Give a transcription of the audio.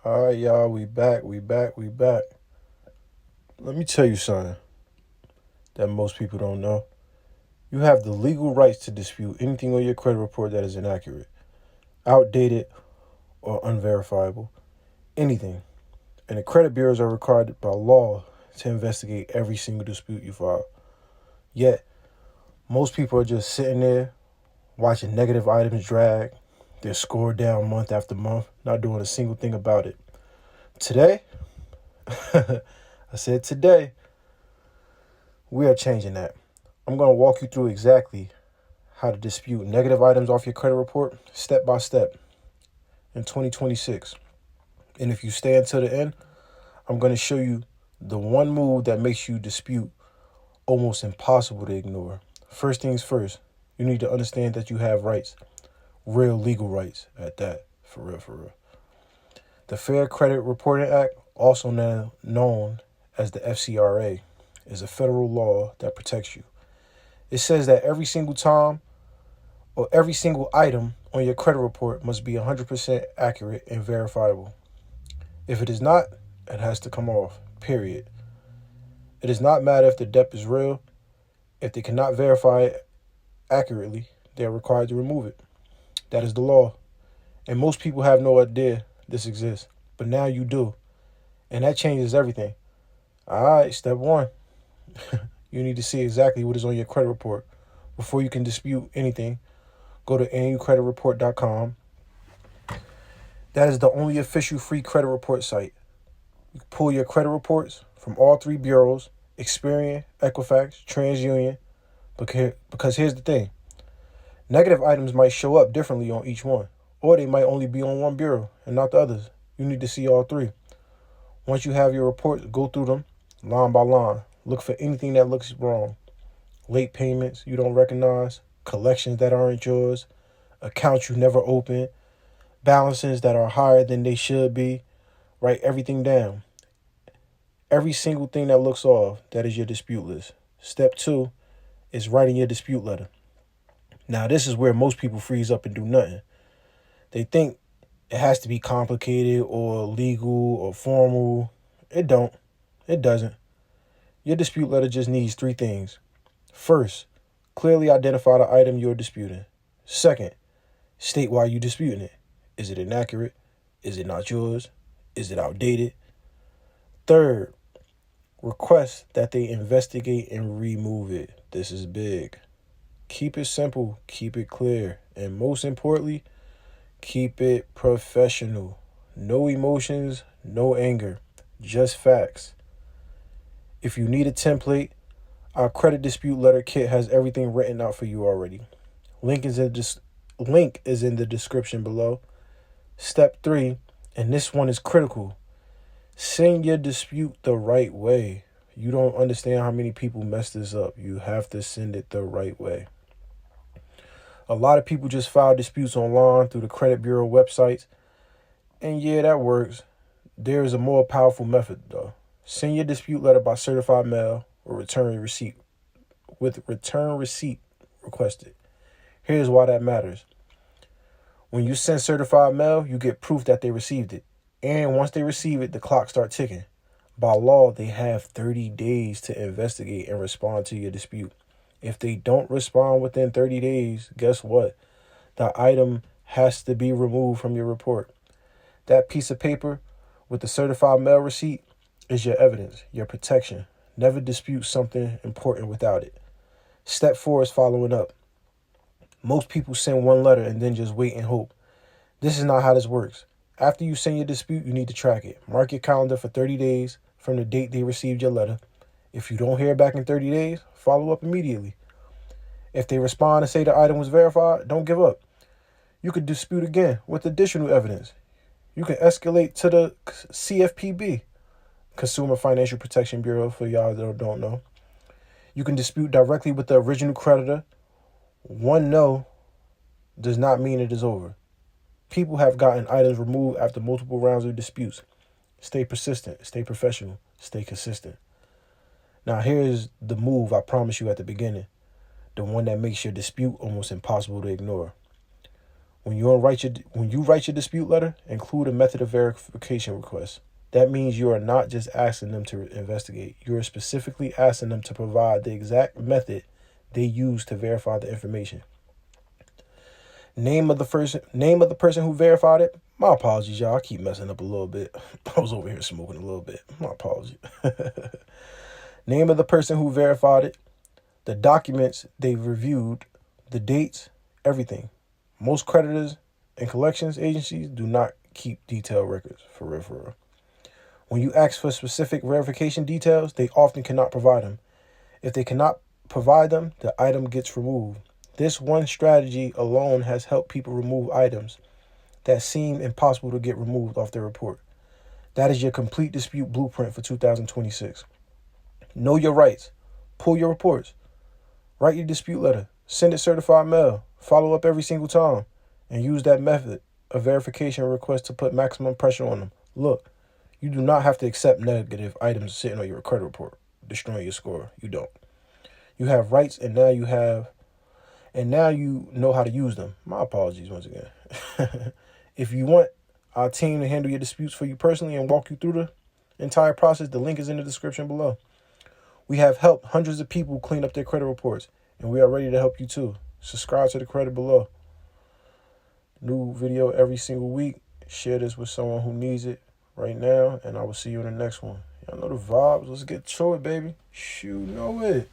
All right, y'all, we back. Let me tell you something that most people don't know. You have the legal rights to dispute anything on your credit report that is inaccurate, outdated, or unverifiable. Anything. And the credit bureaus are required by law to investigate every single dispute you file. Yet, most people are just sitting there watching negative items drag, their score down month after month, not doing a single thing about it. Today, I said today, we are changing that. I'm going to walk you through exactly how to dispute negative items off your credit report step by step in 2026. And if you stay until the end, I'm going to show you the one move that makes you dispute almost impossible to ignore. First things first, you need to understand that you have rights, real legal rights at that, for real, for real. The Fair Credit Reporting Act, also now known as the FCRA, is a federal law that protects you. It says that every single time or every single item on your credit report must be 100% accurate and verifiable. If it is not, it has to come off, period. It does not matter if the debt is real. If they cannot verify it accurately, they are required to remove it. That is the law. And most people have no idea this exists. But now you do. And that changes everything. All right, step one. You need to see exactly what is on your credit report before you can dispute anything. Go to annualcreditreport.com. That is the only official free credit report site. You can pull your credit reports from all three bureaus, Experian, Equifax, TransUnion, because here's the thing. Negative items might show up differently on each one, or they might only be on one bureau and not the others. You need to see all three. Once you have your reports, go through them line by line. Look for anything that looks wrong. Late payments you don't recognize, collections that aren't yours, accounts you never opened, balances that are higher than they should be. Write everything down. Every single thing that looks off, that is your dispute list. Step two is writing your dispute letter. Now, this is where most people freeze up and do nothing. They think it has to be complicated or legal or formal. It don't. It doesn't. Your dispute letter just needs three things. First, clearly identify the item you're disputing. Second, state why you're disputing it. Is it inaccurate? Is it not yours? Is it outdated? Third, request that they investigate and remove it. This is big. Keep it simple, keep it clear, and most importantly, keep it professional. No emotions, no anger, just facts. If you need a template, our credit dispute letter kit has everything written out for you already. Link is in the description below. Step 3, and this one is critical. Send your dispute the right way. You don't understand how many people mess this up. You have to send it the right way. A lot of people just file disputes online through the credit bureau websites. And yeah, that works. There is a more powerful method though. Send your dispute letter by certified mail or return receipt requested. Here's why that matters. When you send certified mail, you get proof that they received it. And once they receive it, the clock starts ticking. By law, they have 30 days to investigate and respond to your dispute. If they don't respond within 30 days, guess what? The item has to be removed from your report. That piece of paper with the certified mail receipt is your evidence, your protection. Never dispute something important without it. Step 4 is following up. Most people send one letter and then just wait and hope. This is not how this works. After you send your dispute, you need to track it. Mark your calendar for 30 days from the date they received your letter. If you don't hear back in 30 days, follow up immediately. If they respond and say the item was verified, don't give up. You could dispute again with additional evidence. You can escalate to the CFPB, Consumer Financial Protection Bureau, for y'all that don't know. You can dispute directly with the original creditor. One no does not mean it is over. People have gotten items removed after multiple rounds of disputes. Stay persistent, stay professional, stay consistent. Now here's the move I promised you at the beginning. The one that makes your dispute almost impossible to ignore. When you write your dispute letter, include a method of verification request. That means you are not just asking them to investigate. You are specifically asking them to provide the exact method they use to verify the information. Name of the person who verified it. My apologies, y'all. I keep messing up a little bit. I was over here smoking a little bit. My apologies. Name of the person who verified it. The documents they reviewed. The dates. Everything. Most creditors and collections agencies do not keep detailed records, for real. When you ask for specific verification details, they often cannot provide them. If they cannot provide them, the item gets removed. This one strategy alone has helped people remove items that seem impossible to get removed off their report. That is your complete dispute blueprint for 2026. Know your rights. Pull your reports. Write your dispute letter. Send it certified mail. Follow up every single time. And use that method of verification request to put maximum pressure on them. Look, you do not have to accept negative items sitting on your credit report, destroying your score. You don't. You have rights, and now you know how to use them. My apologies once again. If you want our team to handle your disputes for you personally and walk you through the entire process, the link is in the description below. We have helped hundreds of people clean up their credit reports, and we are ready to help you too. Subscribe to the credit below. New video every single week. Share this with someone who needs it right now, and I will see you in the next one. Y'all know the vibes. Let's get to it, baby. Shoot, know it.